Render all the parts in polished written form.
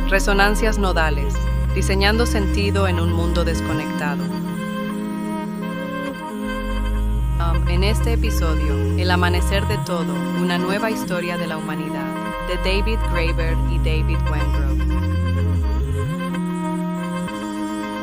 Resonancias nodales, diseñando sentido en un mundo desconectado. En este episodio, El amanecer de todo, una nueva historia de la humanidad, de David Graeber y David Wengrow.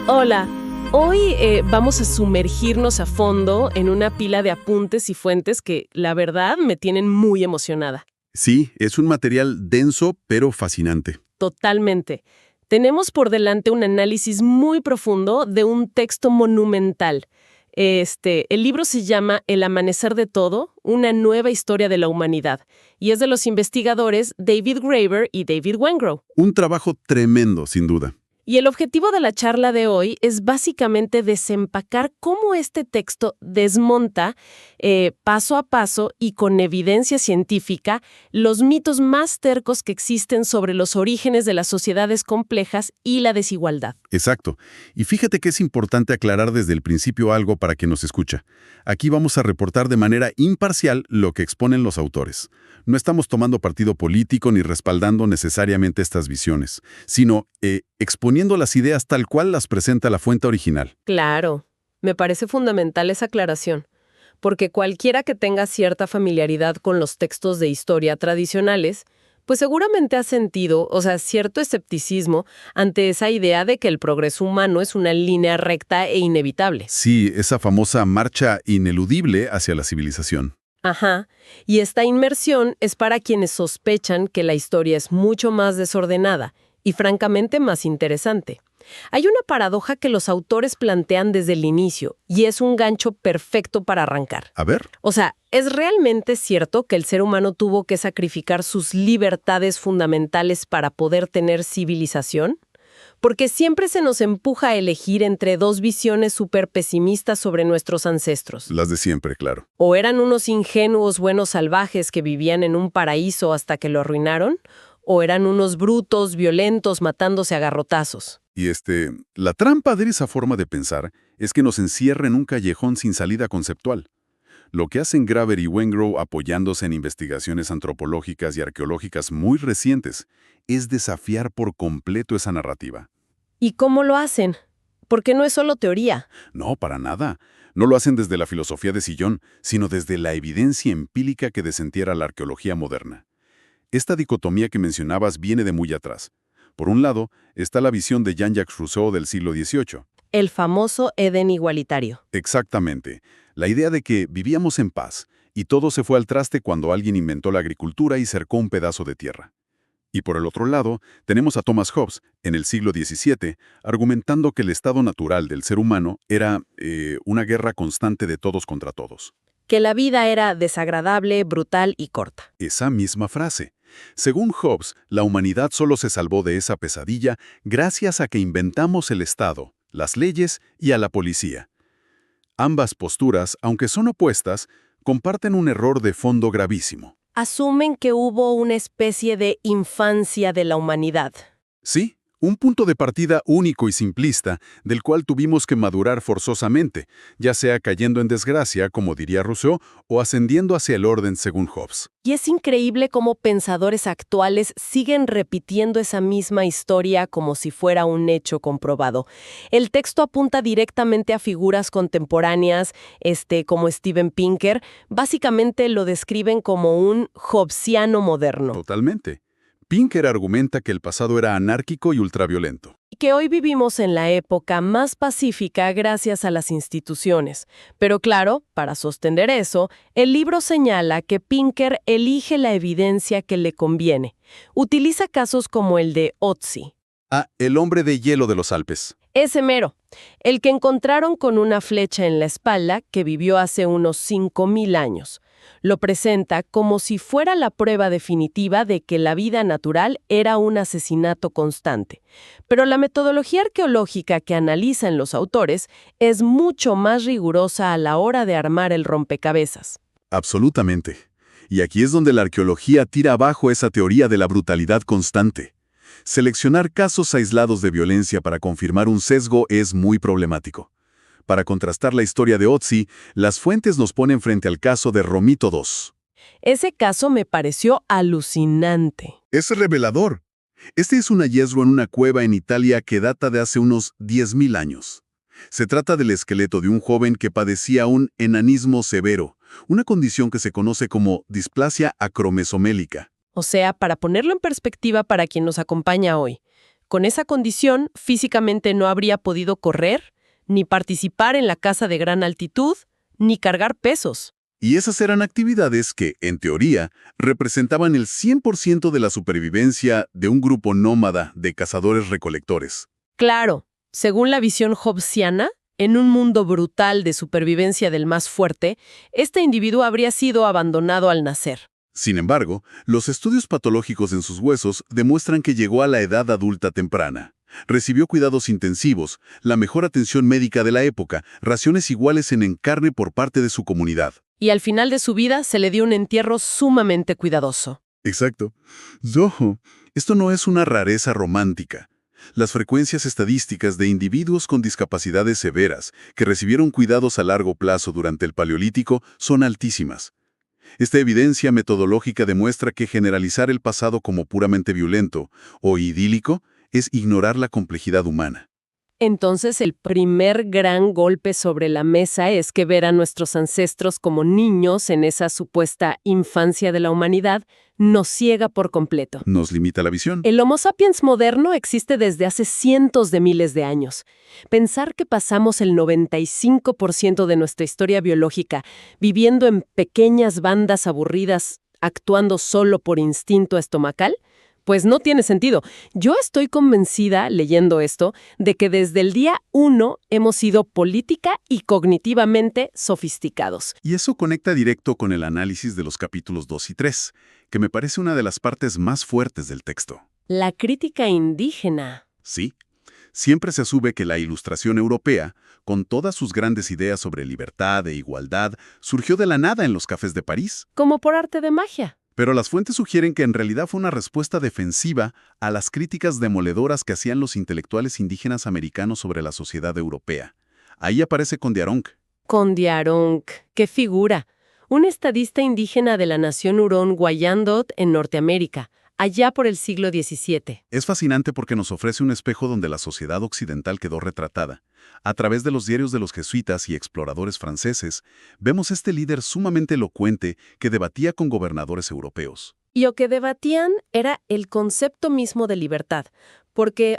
Hola, hoy vamos a sumergirnos a fondo en una pila de apuntes y fuentes que, la verdad, me tienen muy emocionada. Sí, es un material denso pero fascinante. Totalmente. Tenemos por delante un análisis muy profundo de un texto monumental. El libro se llama El amanecer de todo, una nueva historia de la humanidad, y es de los investigadores David Graeber y David Wengrow. Un trabajo tremendo, sin duda. Y el objetivo de la charla de hoy es básicamente desempacar cómo este texto desmonta, paso a paso y con evidencia científica, los mitos más tercos que existen sobre los orígenes de las sociedades complejas y la desigualdad. Exacto. Y fíjate que es importante aclarar desde el principio algo para quien nos escucha. Aquí vamos a reportar de manera imparcial lo que exponen los autores. No estamos tomando partido político ni respaldando necesariamente estas visiones, sino exponiendo las ideas tal cual las presenta la fuente original. Claro, me parece fundamental esa aclaración, porque cualquiera que tenga cierta familiaridad con los textos de historia tradicionales, pues seguramente ha sentido, cierto escepticismo ante esa idea de que el progreso humano es una línea recta e inevitable. Sí, esa famosa marcha ineludible hacia la civilización. Ajá, y esta inmersión es para quienes sospechan que la historia es mucho más desordenada y francamente más interesante. Hay una paradoja que los autores plantean desde el inicio, y es un gancho perfecto para arrancar. A ver. ¿Es realmente cierto que el ser humano tuvo que sacrificar sus libertades fundamentales para poder tener civilización? Porque siempre se nos empuja a elegir entre dos visiones súper pesimistas sobre nuestros ancestros. Las de siempre, claro. ¿O eran unos ingenuos buenos salvajes que vivían en un paraíso hasta que lo arruinaron? ¿O eran unos brutos, violentos, matándose a garrotazos? Y la trampa de esa forma de pensar es que nos encierra en un callejón sin salida conceptual. Lo que hacen Graeber y Wengrow apoyándose en investigaciones antropológicas y arqueológicas muy recientes es desafiar por completo esa narrativa. ¿Y cómo lo hacen? Porque no es solo teoría. No, para nada. No lo hacen desde la filosofía de sillón, sino desde la evidencia empírica que desentierra la arqueología moderna. Esta dicotomía que mencionabas viene de muy atrás. Por un lado, está la visión de Jean-Jacques Rousseau del siglo XVIII. El famoso Edén igualitario. Exactamente. La idea de que vivíamos en paz y todo se fue al traste cuando alguien inventó la agricultura y cercó un pedazo de tierra. Y por el otro lado, tenemos a Thomas Hobbes, en el siglo XVII, argumentando que el estado natural del ser humano era una guerra constante de todos contra todos. Que la vida era desagradable, brutal y corta. Esa misma frase. Según Hobbes, la humanidad solo se salvó de esa pesadilla gracias a que inventamos el Estado, las leyes y a la policía. Ambas posturas, aunque son opuestas, comparten un error de fondo gravísimo. Asumen que hubo una especie de infancia de la humanidad. Sí, un punto de partida único y simplista, del cual tuvimos que madurar forzosamente, ya sea cayendo en desgracia, como diría Rousseau, o ascendiendo hacia el orden según Hobbes. Y es increíble cómo pensadores actuales siguen repitiendo esa misma historia como si fuera un hecho comprobado. El texto apunta directamente a figuras contemporáneas, como Steven Pinker. Básicamente lo describen como un hobbesiano moderno. Totalmente. Pinker argumenta que el pasado era anárquico y ultraviolento. Y que hoy vivimos en la época más pacífica gracias a las instituciones. Pero claro, para sostener eso, el libro señala que Pinker elige la evidencia que le conviene. Utiliza casos como el de Otzi. El hombre de hielo de los Alpes. Ese mero, el que encontraron con una flecha en la espalda que vivió hace unos 5.000 años. Lo presenta como si fuera la prueba definitiva de que la vida natural era un asesinato constante. Pero la metodología arqueológica que analizan los autores es mucho más rigurosa a la hora de armar el rompecabezas. Absolutamente. Y aquí es donde la arqueología tira abajo esa teoría de la brutalidad constante. Seleccionar casos aislados de violencia para confirmar un sesgo es muy problemático. Para contrastar la historia de Otzi, las fuentes nos ponen frente al caso de Romito II. Ese caso me pareció alucinante. Es revelador. Este es un hallazgo en una cueva en Italia que data de hace unos 10.000 años. Se trata del esqueleto de un joven que padecía un enanismo severo, una condición que se conoce como displasia acromesomélica. O sea, para ponerlo en perspectiva para quien nos acompaña hoy, con esa condición físicamente no habría podido correr, ni participar en la caza de gran altitud, ni cargar pesos. Y esas eran actividades que, en teoría, representaban el 100% de la supervivencia de un grupo nómada de cazadores-recolectores. Claro, según la visión hobbesiana, en un mundo brutal de supervivencia del más fuerte, este individuo habría sido abandonado al nacer. Sin embargo, los estudios patológicos en sus huesos demuestran que llegó a la edad adulta temprana. Recibió cuidados intensivos, la mejor atención médica de la época, raciones iguales en carne por parte de su comunidad. Y al final de su vida se le dio un entierro sumamente cuidadoso. Exacto. Ojo, esto no es una rareza romántica. Las frecuencias estadísticas de individuos con discapacidades severas que recibieron cuidados a largo plazo durante el Paleolítico son altísimas. Esta evidencia metodológica demuestra que generalizar el pasado como puramente violento o idílico es ignorar la complejidad humana. Entonces, el primer gran golpe sobre la mesa es que ver a nuestros ancestros como niños en esa supuesta infancia de la humanidad nos ciega por completo. Nos limita la visión. El Homo sapiens moderno existe desde hace cientos de miles de años. Pensar que pasamos el 95% de nuestra historia biológica viviendo en pequeñas bandas aburridas, actuando solo por instinto estomacal, pues no tiene sentido. Yo estoy convencida, leyendo esto, de que desde el día 1 hemos sido política y cognitivamente sofisticados. Y eso conecta directo con el análisis de los capítulos 2 y 3, que me parece una de las partes más fuertes del texto. La crítica indígena. Sí, siempre se asume que la Ilustración europea, con todas sus grandes ideas sobre libertad e igualdad, surgió de la nada en los cafés de París. Como por arte de magia. Pero las fuentes sugieren que en realidad fue una respuesta defensiva a las críticas demoledoras que hacían los intelectuales indígenas americanos sobre la sociedad europea. Ahí aparece Kondiaronk. Kondiaronk, qué figura. Un estadista indígena de la nación Hurón-Wyandot en Norteamérica, allá por el siglo XVII. Es fascinante porque nos ofrece un espejo donde la sociedad occidental quedó retratada. A través de los diarios de los jesuitas y exploradores franceses, vemos este líder sumamente elocuente que debatía con gobernadores europeos. Y lo que debatían era el concepto mismo de libertad, porque,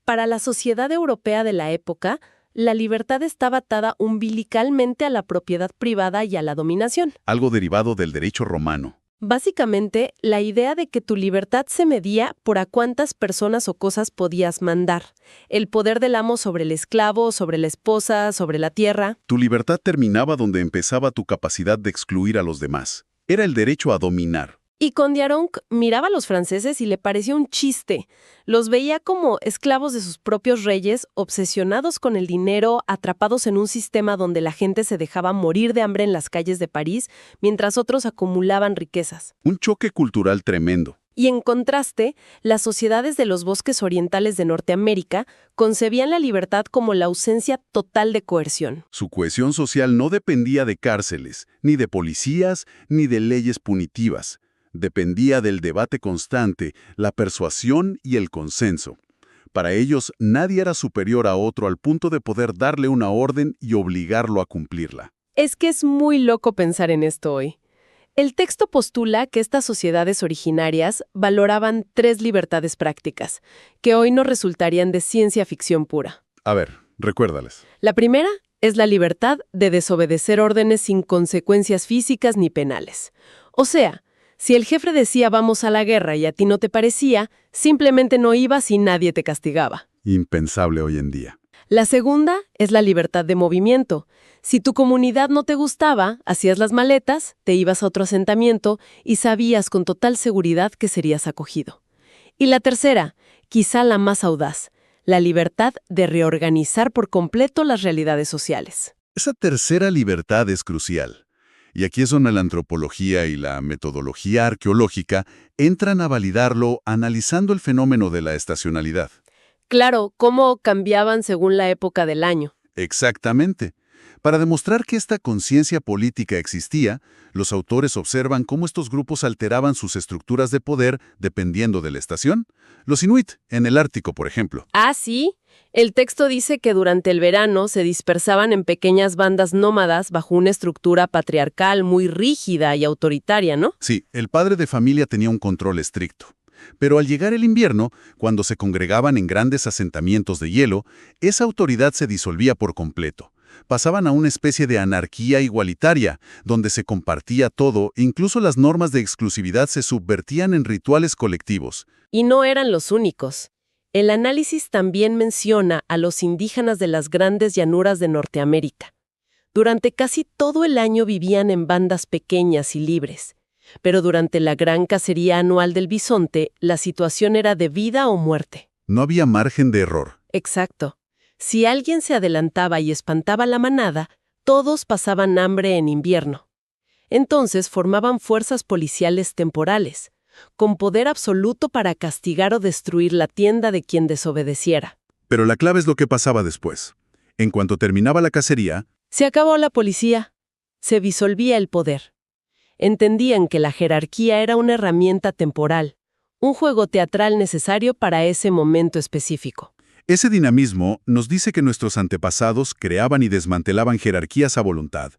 para la sociedad europea de la época, la libertad estaba atada umbilicalmente a la propiedad privada y a la dominación. Algo derivado del derecho romano. Básicamente, la idea de que tu libertad se medía por a cuántas personas o cosas podías mandar. El poder del amo sobre el esclavo, sobre la esposa, sobre la tierra. Tu libertad terminaba donde empezaba tu capacidad de excluir a los demás. Era el derecho a dominar. Y Kondiaronk miraba a los franceses y le parecía un chiste. Los veía como esclavos de sus propios reyes, obsesionados con el dinero, atrapados en un sistema donde la gente se dejaba morir de hambre en las calles de París, mientras otros acumulaban riquezas. Un choque cultural tremendo. Y en contraste, las sociedades de los bosques orientales de Norteamérica concebían la libertad como la ausencia total de coerción. Su cohesión social no dependía de cárceles, ni de policías, ni de leyes punitivas. Dependía del debate constante, la persuasión y el consenso. Para ellos, nadie era superior a otro al punto de poder darle una orden y obligarlo a cumplirla. Es que es muy loco pensar en esto hoy. El texto postula que estas sociedades originarias valoraban 3 libertades prácticas, que hoy no resultarían de ciencia ficción pura. A ver, recuérdales. La primera es la libertad de desobedecer órdenes sin consecuencias físicas ni penales. O sea, si el jefe decía vamos a la guerra y a ti no te parecía, simplemente no ibas y nadie te castigaba. Impensable hoy en día. La segunda es la libertad de movimiento. Si tu comunidad no te gustaba, hacías las maletas, te ibas a otro asentamiento y sabías con total seguridad que serías acogido. Y la tercera, quizá la más audaz, la libertad de reorganizar por completo las realidades sociales. Esa tercera libertad es crucial. Y aquí es donde la antropología y la metodología arqueológica entran a validarlo analizando el fenómeno de la estacionalidad. Claro, cómo cambiaban según la época del año. Exactamente. Para demostrar que esta conciencia política existía, los autores observan cómo estos grupos alteraban sus estructuras de poder dependiendo de la estación. Los Inuit, en el Ártico, por ejemplo. Ah, sí. El texto dice que durante el verano se dispersaban en pequeñas bandas nómadas bajo una estructura patriarcal muy rígida y autoritaria, ¿no? Sí, el padre de familia tenía un control estricto. Pero al llegar el invierno, cuando se congregaban en grandes asentamientos de hielo, esa autoridad se disolvía por completo. Pasaban a una especie de anarquía igualitaria, donde se compartía todo, incluso las normas de exclusividad se subvertían en rituales colectivos. Y no eran los únicos. El análisis también menciona a los indígenas de las grandes llanuras de Norteamérica. Durante casi todo el año vivían en bandas pequeñas y libres. Pero durante la gran cacería anual del bisonte, la situación era de vida o muerte. No había margen de error. Exacto. Si alguien se adelantaba y espantaba la manada, todos pasaban hambre en invierno. Entonces formaban fuerzas policiales temporales, con poder absoluto para castigar o destruir la tienda de quien desobedeciera. Pero la clave es lo que pasaba después. En cuanto terminaba la cacería, Se acabó la policía. Se disolvía el poder. Entendían que la jerarquía era una herramienta temporal, un juego teatral necesario para ese momento específico. ese dinamismo nos dice que nuestros antepasados creaban y desmantelaban jerarquías a voluntad.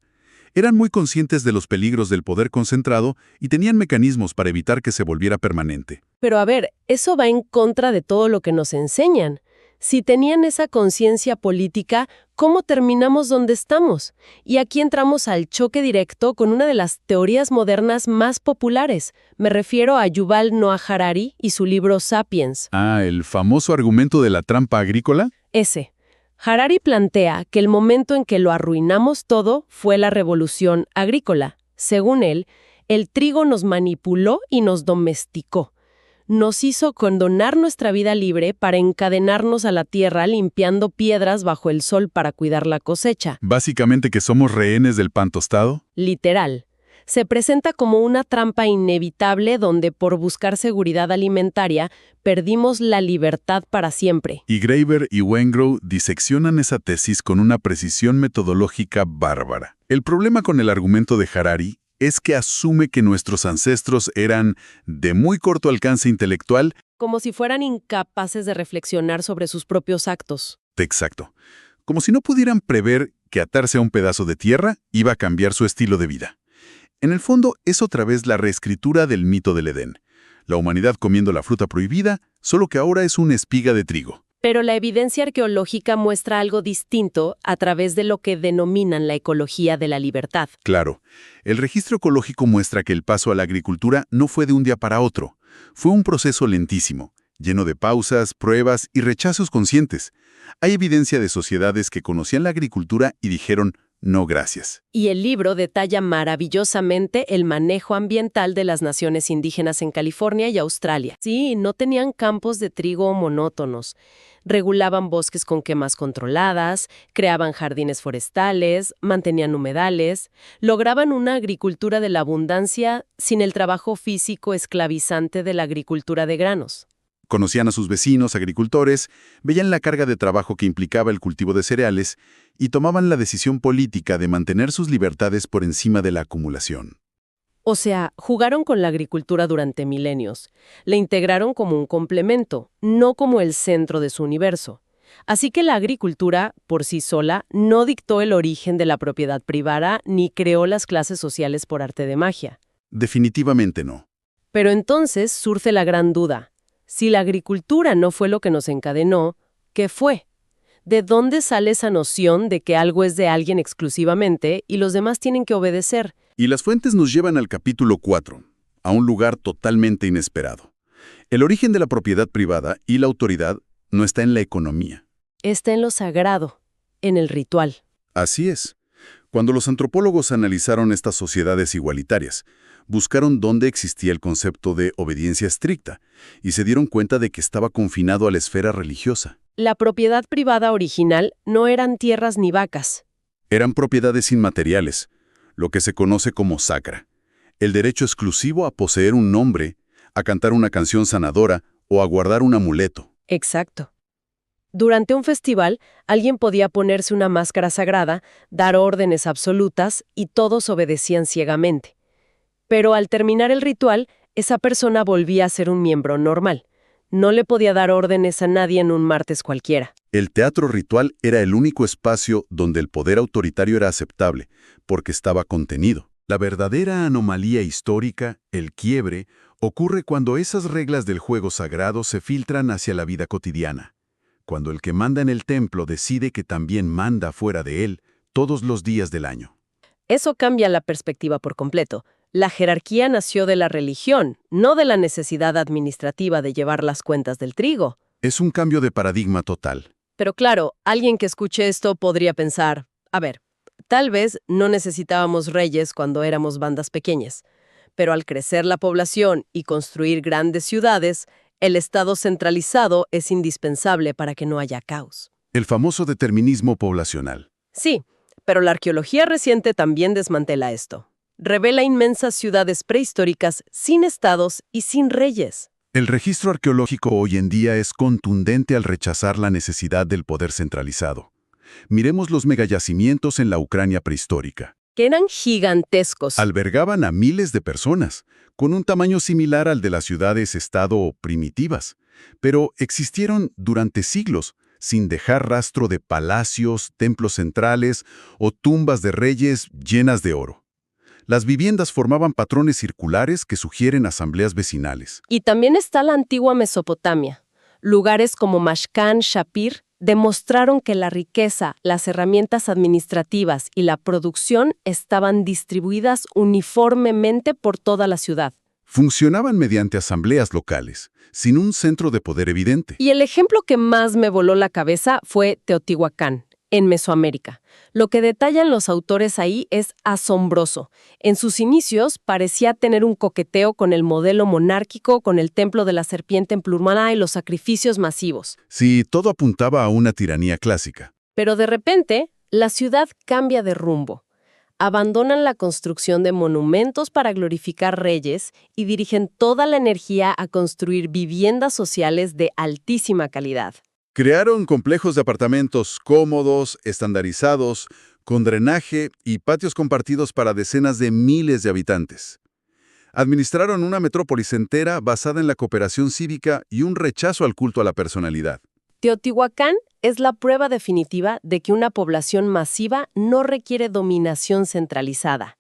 Eran muy conscientes de los peligros del poder concentrado y tenían mecanismos para evitar que se volviera permanente. Pero a ver, eso va en contra de todo lo que nos enseñan. Si tenían esa conciencia política, ¿cómo terminamos donde estamos? Y aquí entramos al choque directo con una de las teorías modernas más populares. Me refiero a Yuval Noah Harari y su libro Sapiens. Ah, el famoso argumento de la trampa agrícola. Ese. Harari plantea que el momento en que lo arruinamos todo fue la revolución agrícola. Según él, el trigo nos manipuló y nos domesticó. Nos hizo condonar nuestra vida libre para encadenarnos a la tierra limpiando piedras bajo el sol para cuidar la cosecha. Básicamente que somos rehenes del pan tostado. Literal. Se presenta como una trampa inevitable donde por buscar seguridad alimentaria perdimos la libertad para siempre. Y Graeber y Wengrow diseccionan esa tesis con una precisión metodológica bárbara. El problema con el argumento de Harari es que asume que nuestros ancestros eran de muy corto alcance intelectual. Como si fueran incapaces de reflexionar sobre sus propios actos. Exacto. Como si no pudieran prever que atarse a un pedazo de tierra iba a cambiar su estilo de vida. En el fondo, es otra vez la reescritura del mito del Edén. La humanidad comiendo la fruta prohibida, solo que ahora es una espiga de trigo. Pero la evidencia arqueológica muestra algo distinto a través de lo que denominan la ecología de la libertad. Claro, el registro ecológico muestra que el paso a la agricultura no fue de un día para otro. Fue un proceso lentísimo, lleno de pausas, pruebas y rechazos conscientes. Hay evidencia de sociedades que conocían la agricultura y dijeron, no gracias. Y el libro detalla maravillosamente el manejo ambiental de las naciones indígenas en California y Australia. Sí, no tenían campos de trigo monótonos. Regulaban bosques con quemas controladas, creaban jardines forestales, mantenían humedales, lograban una agricultura de la abundancia sin el trabajo físico esclavizante de la agricultura de granos. Conocían a sus vecinos, agricultores, veían la carga de trabajo que implicaba el cultivo de cereales y tomaban la decisión política de mantener sus libertades por encima de la acumulación. O sea, jugaron con la agricultura durante milenios. La integraron como un complemento, no como el centro de su universo. Así que la agricultura, por sí sola, no dictó el origen de la propiedad privada ni creó las clases sociales por arte de magia. Definitivamente no. Pero entonces surge la gran duda. Si la agricultura no fue lo que nos encadenó, ¿qué fue? ¿De dónde sale esa noción de que algo es de alguien exclusivamente y los demás tienen que obedecer? Y las fuentes nos llevan al capítulo 4, a un lugar totalmente inesperado. El origen de la propiedad privada y la autoridad no está en la economía. Está en lo sagrado, en el ritual. Así es. Cuando los antropólogos analizaron estas sociedades igualitarias, buscaron dónde existía el concepto de obediencia estricta y se dieron cuenta de que estaba confinado a la esfera religiosa. La propiedad privada original no eran tierras ni vacas. Eran propiedades inmateriales, lo que se conoce como sacra. El derecho exclusivo a poseer un nombre, a cantar una canción sanadora o a guardar un amuleto. Exacto. Durante un festival, alguien podía ponerse una máscara sagrada, dar órdenes absolutas y todos obedecían ciegamente. Pero al terminar el ritual, esa persona volvía a ser un miembro normal. No le podía dar órdenes a nadie en un martes cualquiera. El teatro ritual era el único espacio donde el poder autoritario era aceptable, porque estaba contenido. La verdadera anomalía histórica, el quiebre, ocurre cuando esas reglas del juego sagrado se filtran hacia la vida cotidiana. Cuando el que manda en el templo decide que también manda fuera de él todos los días del año. Eso cambia la perspectiva por completo. La jerarquía nació de la religión, no de la necesidad administrativa de llevar las cuentas del trigo. Es un cambio de paradigma total. Pero claro, alguien que escuche esto podría pensar, a ver, tal vez no necesitábamos reyes cuando éramos bandas pequeñas, pero al crecer la población y construir grandes ciudades, el Estado centralizado es indispensable para que no haya caos. El famoso determinismo poblacional. Sí, pero la arqueología reciente también desmantela esto. Revela inmensas ciudades prehistóricas sin estados y sin reyes. El registro arqueológico hoy en día es contundente al rechazar la necesidad del poder centralizado. Miremos los megayacimientos en la Ucrania prehistórica. Que eran gigantescos. Albergaban a miles de personas, con un tamaño similar al de las ciudades-estado primitivas, pero existieron durante siglos, sin dejar rastro de palacios, templos centrales o tumbas de reyes llenas de oro. Las viviendas formaban patrones circulares que sugieren asambleas vecinales. Y también está la antigua Mesopotamia. Lugares como Mashkan, Shapir, demostraron que la riqueza, las herramientas administrativas y la producción estaban distribuidas uniformemente por toda la ciudad. Funcionaban mediante asambleas locales, sin un centro de poder evidente. Y el ejemplo que más me voló la cabeza fue Teotihuacán, en Mesoamérica. Lo que detallan los autores ahí es asombroso. En sus inicios parecía tener un coqueteo con el modelo monárquico, con el templo de la serpiente emplumada y los sacrificios masivos. Sí, todo apuntaba a una tiranía clásica. Pero de repente, la ciudad cambia de rumbo. Abandonan la construcción de monumentos para glorificar reyes y dirigen toda la energía a construir viviendas sociales de altísima calidad. Crearon complejos de apartamentos cómodos, estandarizados, con drenaje y patios compartidos para decenas de miles de habitantes. Administraron una metrópolis entera basada en la cooperación cívica y un rechazo al culto a la personalidad. Teotihuacán es la prueba definitiva de que una población masiva no requiere dominación centralizada.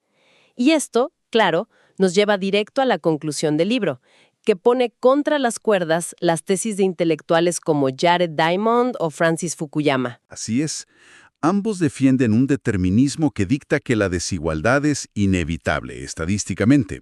Y esto, claro, nos lleva directo a la conclusión del libro, que pone contra las cuerdas las tesis de intelectuales como Jared Diamond o Francis Fukuyama. Así es. Ambos defienden un determinismo que dicta que la desigualdad es inevitable estadísticamente.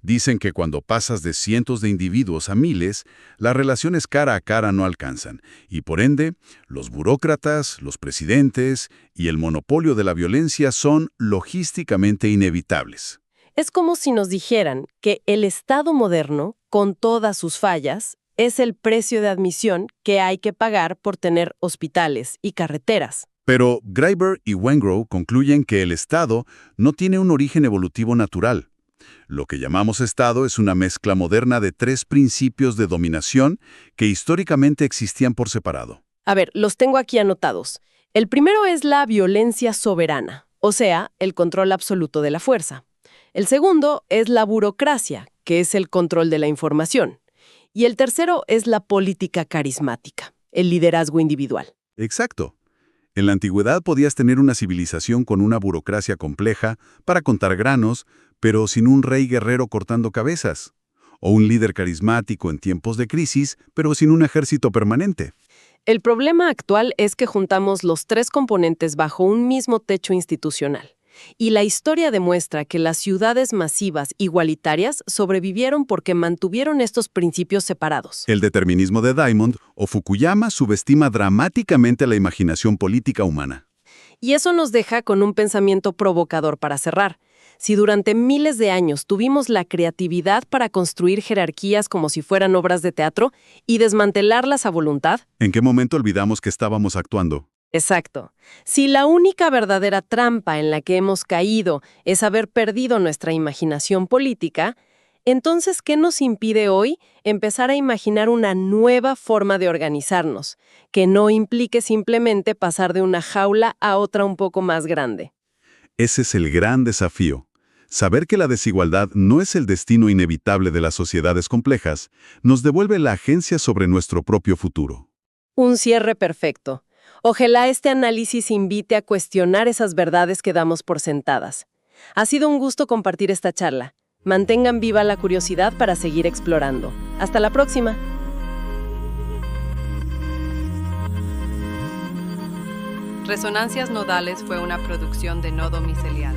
Dicen que cuando pasas de cientos de individuos a miles, las relaciones cara a cara no alcanzan, y por ende, los burócratas, los presidentes y el monopolio de la violencia son logísticamente inevitables. Es como si nos dijeran que el Estado moderno, con todas sus fallas, es el precio de admisión que hay que pagar por tener hospitales y carreteras. Pero Graeber y Wengrow concluyen que el Estado no tiene un origen evolutivo natural. Lo que llamamos Estado es una mezcla moderna de tres principios de dominación que históricamente existían por separado. A ver, los tengo aquí anotados. El primero es la violencia soberana, o sea, el control absoluto de la fuerza. El segundo es la burocracia, que es el control de la información. Y el tercero es la política carismática, el liderazgo individual. Exacto. En la antigüedad podías tener una civilización con una burocracia compleja para contar granos, pero sin un rey guerrero cortando cabezas. O un líder carismático en tiempos de crisis, pero sin un ejército permanente. El problema actual es que juntamos los tres componentes bajo un mismo techo institucional. Y la historia demuestra que las ciudades masivas igualitarias sobrevivieron porque mantuvieron estos principios separados. El determinismo de Diamond o Fukuyama subestima dramáticamente la imaginación política humana. Y eso nos deja con un pensamiento provocador para cerrar. Si durante miles de años tuvimos la creatividad para construir jerarquías como si fueran obras de teatro y desmantelarlas a voluntad, ¿en qué momento olvidamos que estábamos actuando? Exacto. Si la única verdadera trampa en la que hemos caído es haber perdido nuestra imaginación política, Entonces, ¿qué nos impide hoy empezar a imaginar una nueva forma de organizarnos, que no implique simplemente pasar de una jaula a otra un poco más grande? Ese es el gran desafío. Saber que la desigualdad no es el destino inevitable de las sociedades complejas, nos devuelve la agencia sobre nuestro propio futuro. Un cierre perfecto. Ojalá este análisis invite a cuestionar esas verdades que damos por sentadas. Ha sido un gusto compartir esta charla. Mantengan viva la curiosidad para seguir explorando. Hasta la próxima. Resonancias Nodales fue una producción de Nodo Micelial.